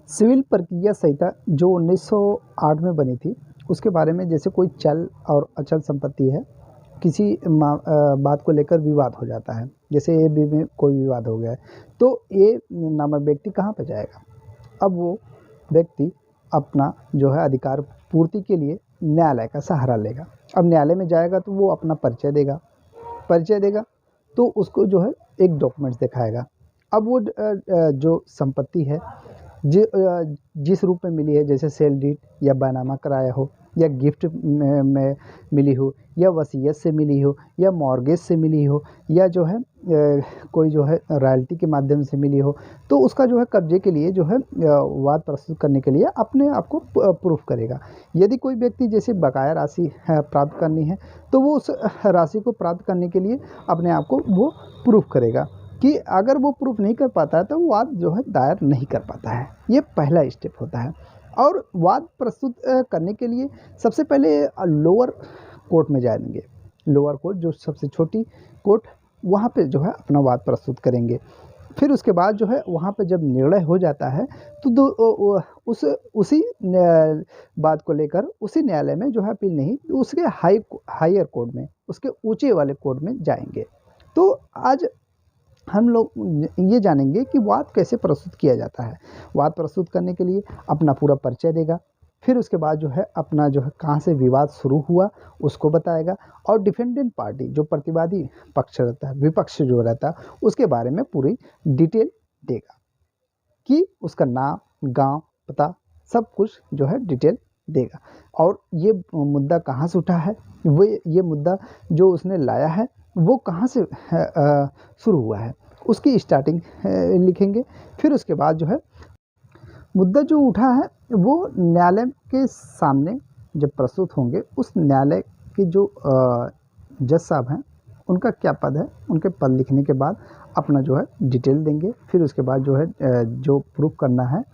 Civil प्रक्रिया संहिता जो 1908 में बनी थी, उसके बारे में जैसे कोई चल और अचल संपत्ति है, किसी बात को लेकर विवाद हो जाता है, जैसे ए बी में कोई विवाद हो गया है, तो ए नामक व्यक्ति कहाँ पे जाएगा? अब वो व्यक्ति अपना जो है अधिकार पूर्ति के लिए न्यायालय का सहारा लेगा। अब न्यायालय में जाएगा तो वो अपना परिचय देगा तो उसको जो है एक डॉक्यूमेंट्स दिखाएगा। अब वो जो संपत्ति है जिस रूप में मिली है, जैसे सेल डीड या बैनामा कराया हो, या गिफ्ट में मिली हो, या वसीयत से मिली हो, या मॉर्गेज से मिली हो, या जो है कोई जो है रॉयल्टी के माध्यम से मिली हो, तो उसका जो है कब्जे के लिए जो है वाद प्रस्तुत करने के लिए अपने आप को प्रूफ करेगा। यदि कोई व्यक्ति जैसे बकाया राशि प्राप्त करनी है, तो वो उस राशि को प्राप्त करने के लिए अपने आप को वो प्रूफ करेगा कि अगर वो प्रूफ नहीं कर पाता है तो वो वाद जो है दायर नहीं कर पाता है। ये पहला स्टेप होता है। और वाद प्रस्तुत करने के लिए सबसे पहले लोअर कोर्ट में जाएंगे। लोअर कोर्ट जो सबसे छोटी कोर्ट, वहाँ पे जो है अपना वाद प्रस्तुत करेंगे। फिर उसके बाद जो है वहाँ पे जब निर्णय हो जाता है तो उसी बात को लेकर उसी न्यायालय में जो है अपील नहीं, उसके हायर कोर्ट में, उसके ऊंचे वाले कोर्ट में जाएंगे। तो आज हम लोग ये जानेंगे कि वाद कैसे प्रस्तुत किया जाता है। वाद प्रस्तुत करने के लिए अपना पूरा परिचय देगा, फिर उसके बाद जो है अपना जो है कहाँ से विवाद शुरू हुआ उसको बताएगा, और डिफेंडेंट पार्टी जो प्रतिवादी पक्ष रहता है, विपक्ष जो रहता है, उसके बारे में पूरी डिटेल देगा कि उसका नाम, गांव, पता, सब कुछ जो है डिटेल देगा। और ये मुद्दा कहाँ से उठा है, वो ये मुद्दा जो उसने लाया है वो कहाँ से शुरू हुआ है, उसकी स्टार्टिंग लिखेंगे। फिर उसके बाद जो है मुद्दा जो उठा है वो न्यायालय के सामने जब प्रस्तुत होंगे, उस न्यायालय के जो जज साहब हैं उनका क्या पद है, उनके पद लिखने के बाद अपना जो है डिटेल देंगे। फिर उसके बाद जो है जो प्रूफ करना है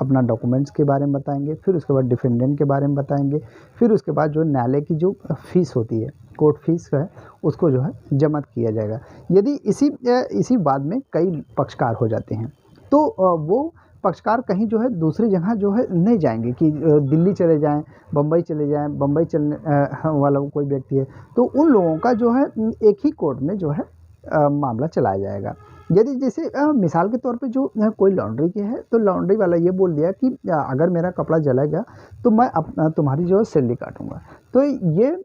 अपना डॉक्यूमेंट्स के बारे में बताएंगे। फिर उसके बाद डिफेंडेंट के बारे में बताएंगे। फिर उसके बाद जो न्यायालय की जो फीस होती है, कोर्ट फीस है, उसको जो है जमा किया जाएगा। यदि इसी वाद में कई पक्षकार हो जाते हैं तो वो पक्षकार कहीं जो है दूसरी जगह जो है नहीं जाएंगे कि दिल्ली चले जाएं, बम्बई चले जाएं। बम्बई चलने वाला कोई व्यक्ति है तो उन लोगों का जो है एक ही कोर्ट में जो है मामला चलाया जाएगा। यदि जैसे मिसाल के तौर पे जो कोई लॉन्ड्री के है तो लॉन्ड्री वाला ये बोल दिया कि अगर मेरा कपड़ा जलेगा तो मैं तुम्हारी जो है सैलरी काटूंगा, तो ये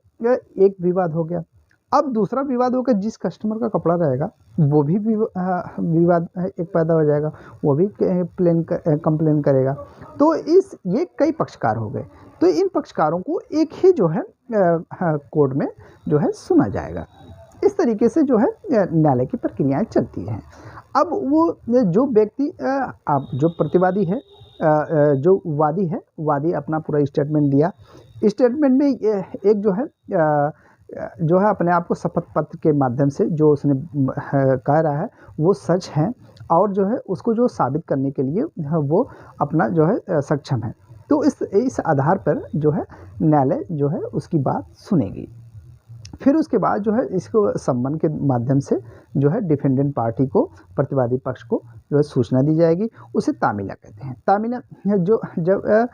एक विवाद हो गया। अब दूसरा विवाद होगा, जिस कस्टमर का कपड़ा रहेगा वो भी विवाद एक पैदा हो जाएगा, वो भी कंप्लेन करेगा। तो ये कई पक्षकार हो गए, तो इन पक्षकारों को एक ही जो है कोर्ट में जो है सुना जाएगा। इस तरीके से जो है न्यायालय की प्रक्रियाएं चलती हैं। अब वो जो व्यक्ति जो प्रतिवादी है, जो वादी है, वादी अपना पूरा स्टेटमेंट दिया। स्टेटमेंट में एक जो है अपने आप को शपथ पत्र के माध्यम से जो उसने कह रहा है वो सच है, और जो है उसको जो साबित करने के लिए वो अपना जो है सक्षम है। तो इस आधार पर जो है न्यायालय जो है उसकी बात सुनेगी। फिर उसके बाद जो है इसको सम्मन के माध्यम से जो है डिफेंडेंट पार्टी को, प्रतिवादी पक्ष को जो है सूचना दी जाएगी। उसे तामीला कहते हैं। तामीला जो जब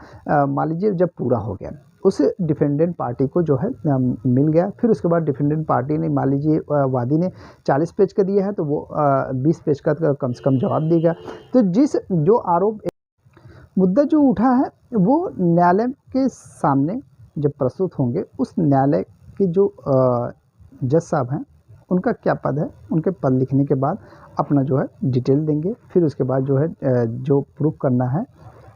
मान लीजिए जब पूरा हो गया, उस डिफेंडेंट पार्टी को जो है मिल गया। फिर उसके बाद डिफेंडेंट पार्टी ने, मान लीजिए वादी ने 40 पेज का दिया है तो वो 20 पेज का कम से कम जवाब देगा। तो जो आरोप मुद्दा जो उठा है वो न्यायालय के सामने जब प्रस्तुत होंगे, उस न्यायालय के जो जज साहब हैं उनका क्या पद है, उनके पद लिखने के बाद अपना जो है डिटेल देंगे। फिर उसके बाद जो है जो प्रूफ करना है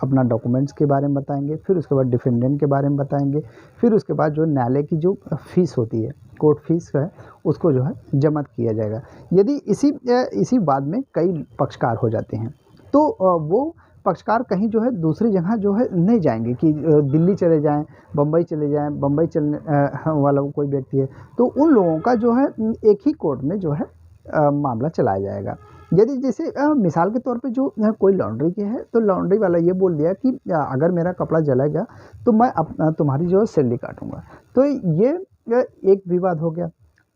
अपना डॉक्यूमेंट्स के बारे में बताएंगे। फिर उसके बाद डिफेंडेंट के बारे में बताएंगे। फिर उसके बाद जो न्यायालय की जो फीस होती है, कोर्ट फीस है, उसको जो है जमा किया जाएगा। यदि इसी वाद में कई पक्षकार हो जाते हैं तो वो पक्षकार कहीं जो है दूसरी जगह जो है नहीं जाएंगे कि दिल्ली चले जाएं, बम्बई चले जाएं। बम्बई चलने वाला कोई व्यक्ति है तो उन लोगों का जो है एक ही कोर्ट में जो है मामला चलाया जाएगा। यदि जैसे मिसाल के तौर पे जो कोई लॉन्ड्री के है तो लॉन्ड्री वाला ये बोल दिया कि अगर मेरा कपड़ा जलेगा तो मैं तुम्हारी जो है सैलरी काटूंगा, तो ये एक विवाद हो गया।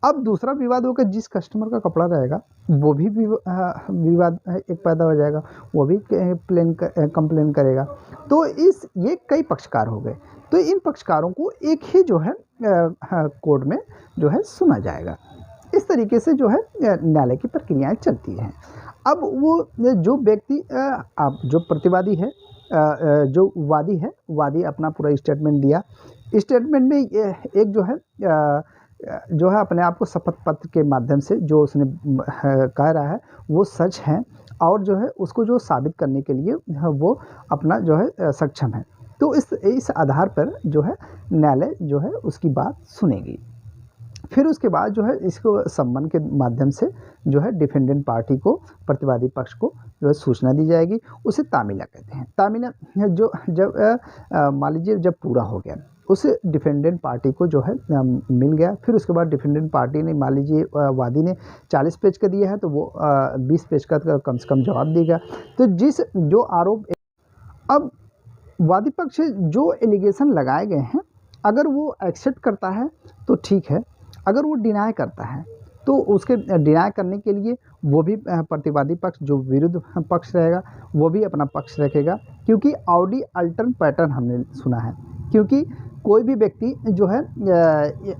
अब दूसरा विवाद होगा, जिस कस्टमर का कपड़ा रहेगा वो भी विवाद एक पैदा हो जाएगा, वो भी कंप्लेन करेगा। तो ये कई पक्षकार हो गए, तो इन पक्षकारों को एक ही जो है कोर्ट में जो है सुना जाएगा। इस तरीके से जो है न्यायालय की प्रक्रियाएं चलती हैं। अब वो जो व्यक्ति आप जो प्रतिवादी है, जो वादी अपना पूरा स्टेटमेंट दिया। स्टेटमेंट में एक जो है अपने आप को शपथ पत्र के माध्यम से जो उसने कह रहा है वो सच है, और जो है उसको जो साबित करने के लिए वो अपना जो है सक्षम है। तो इस आधार पर जो है न्यायालय जो है उसकी बात सुनेगी। फिर उसके बाद जो है इसको सम्मन के माध्यम से जो है डिफेंडेंट पार्टी को, प्रतिवादी पक्ष को जो है सूचना दी जाएगी। उसे तामीला कहते हैं। तामीला जो जब मान लीजिए जब पूरा हो गया, उस डिफेंडेंट पार्टी को जो है मिल गया। फिर उसके बाद डिफेंडेंट पार्टी ने, मान लीजिए वादी ने 40 पेज का दिया है, तो वो 20 पेज का कम से कम जवाब देगा। तो जो आरोप, अब वादी पक्ष जो एलिगेशन लगाए गए हैं, अगर वो एक्सेप्ट करता है तो ठीक है, अगर वो डिनाई करता है तो उसके डिनाई करने के लिए वो भी प्रतिवादी पक्ष जो विरुद्ध पक्ष रहेगा वो भी अपना पक्ष रखेगा। क्योंकि ऑडी अल्टर्न पैटर्न हमने सुना है, क्योंकि कोई भी व्यक्ति जो है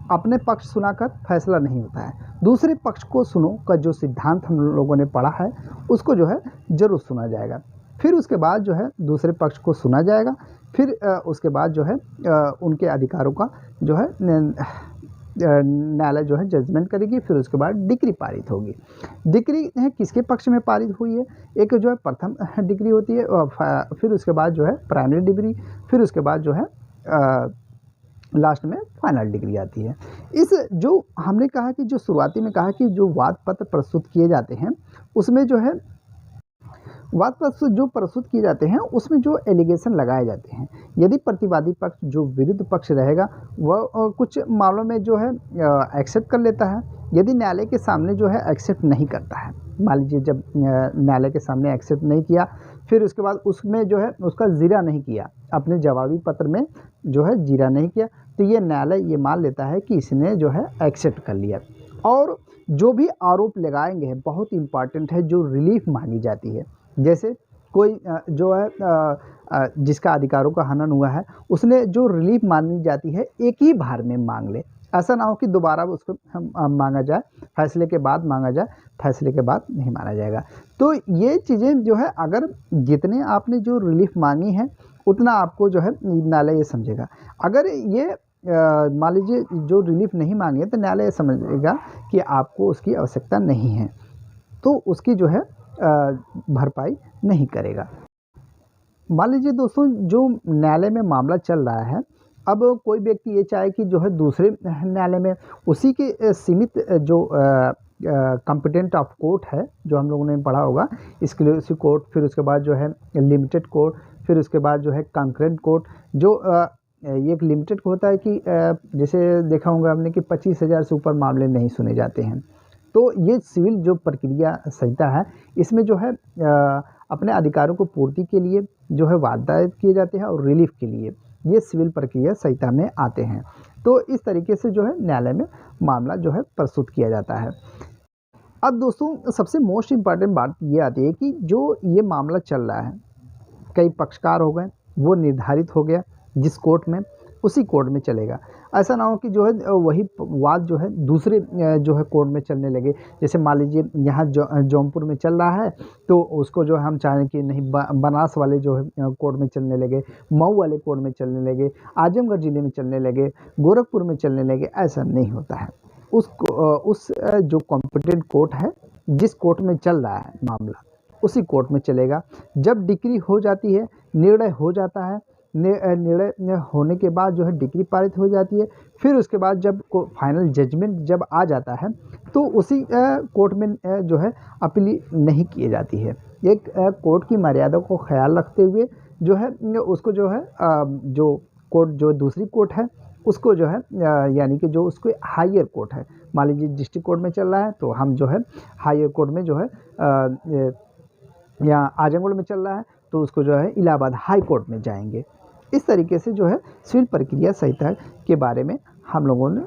अपने पक्ष सुनाकर फैसला नहीं होता है, दूसरे पक्ष को सुनो का जो सिद्धांत हम लोगों ने पढ़ा है उसको जो है ज़रूर सुना जाएगा। फिर उसके बाद जो है दूसरे पक्ष को सुना जाएगा। फिर उसके बाद जो है उनके अधिकारों का जो है न्यायालय जो है जजमेंट करेगी। फिर उसके बाद डिक्री पारित होगी। डिक्री किसके पक्ष में पारित हुई है? एक जो है प्रथम डिग्री होती है, और फिर उसके बाद जो है प्राइमरी डिग्री, फिर उसके बाद जो है लास्ट में फाइनल डिग्री आती है। इस जो हमने कहा कि जो शुरुआती में कहा कि जो वाद पत्र प्रस्तुत किए जाते हैं उसमें जो है वाद पत्र जो प्रस्तुत किए जाते हैं उसमें जो एलिगेशन लगाए जाते हैं, यदि प्रतिवादी पक्ष जो विरुद्ध पक्ष रहेगा वह कुछ मामलों में जो है एक्सेप्ट कर लेता है। यदि न्यायालय के सामने जो है एक्सेप्ट नहीं करता है, मान लीजिए जब न्यायालय के सामने एक्सेप्ट नहीं किया, फिर उसके बाद उसमें जो है उसका जीरा नहीं किया, अपने जवाबी पत्र में जो है जीरा नहीं किया, तो ये न्यायालय ये मान लेता है कि इसने जो है एक्सेप्ट कर लिया। और जो भी आरोप लगाएंगे हैं बहुत इंपॉर्टेंट है, जो रिलीफ मांगी जाती है। जैसे कोई जो है जिसका अधिकारों का हनन हुआ है, उसने जो रिलीफ मांगी जाती है एक ही बार में मांग ले, ऐसा ना हो कि दोबारा उसको मांगा जाए, फैसले के बाद मांगा जाए, फैसले के बाद नहीं माना जाएगा। तो ये चीज़ें जो है अगर जितने आपने जो रिलीफ मांगी है उतना आपको जो है न्यायालय ये समझेगा। अगर ये मान लीजिए जो रिलीफ नहीं मांगे तो न्यायालय ये समझेगा कि आपको उसकी आवश्यकता नहीं है, तो उसकी जो है भरपाई नहीं करेगा। मान लीजिए दोस्तों जो न्यायालय में मामला चल रहा है, अब कोई व्यक्ति ये चाहे कि जो है दूसरे न्यायालय में उसी के सीमित जो कॉम्पिटेंट ऑफ कोर्ट है, जो हम लोगों ने पढ़ा होगा, एक्सक्लूसिव कोर्ट, फिर उसके बाद जो है लिमिटेड कोर्ट, फिर उसके बाद जो है कंकरेंट कोर्ट। जो ये एक लिमिटेड होता है कि जैसे देखा होगा हमने कि 25,000 से ऊपर मामले नहीं सुने जाते हैं। तो ये सिविल जो प्रक्रिया संहिता है, इसमें जो है अपने अधिकारों को पूर्ति के लिए जो है वाद दायर किए जाते हैं और रिलीफ के लिए ये सिविल प्रक्रिया संहिता में आते हैं। तो इस तरीके से जो है न्यायालय में मामला जो है प्रस्तुत किया जाता है। अब दोस्तों सबसे मोस्ट इम्पॉर्टेंट बात ये आती है कि जो ये मामला चल रहा है, कई पक्षकार हो गए, वो निर्धारित हो गया जिस कोर्ट में उसी कोर्ट में चलेगा। ऐसा ना हो कि जो है वही वाद जो है दूसरे जो है कोर्ट में चलने लगे। जैसे मान लीजिए यहाँ जौनपुर में चल रहा है, तो उसको जो हम चाहें कि नहीं बनारस वाले जो है कोर्ट में चलने लगे, मऊ वाले कोर्ट में चलने लगे, आजमगढ़ ज़िले में चलने लगे, गोरखपुर में चलने लगे। ऐसा नहीं होता है। उस जो कॉम्पिटेंट कोर्ट है, जिस कोर्ट में चल रहा है मामला, उसी कोर्ट में चलेगा। जब डिक्री हो जाती है, निर्णय हो जाता है, निर्णय होने के बाद जो है डिक्री पारित हो जाती है, फिर उसके बाद जब फाइनल जजमेंट जब आ जाता है तो उसी कोर्ट में जो है अपील नहीं की जाती है। एक कोर्ट की मर्यादा को ख्याल रखते हुए जो है उसको जो है जो कोर्ट जो दूसरी कोर्ट है उसको जो है यानी कि जो उसको हायर कोर्ट है, मान लीजिए डिस्ट्रिक्ट कोर्ट में चल रहा है तो हम जो है हायर कोर्ट में जो है या आजमगढ़ में चल रहा है तो उसको जो है इलाहाबाद हाई कोर्ट में जाएंगे। इस तरीके से जो है सिविल प्रक्रिया संहिता के बारे में हम लोगों ने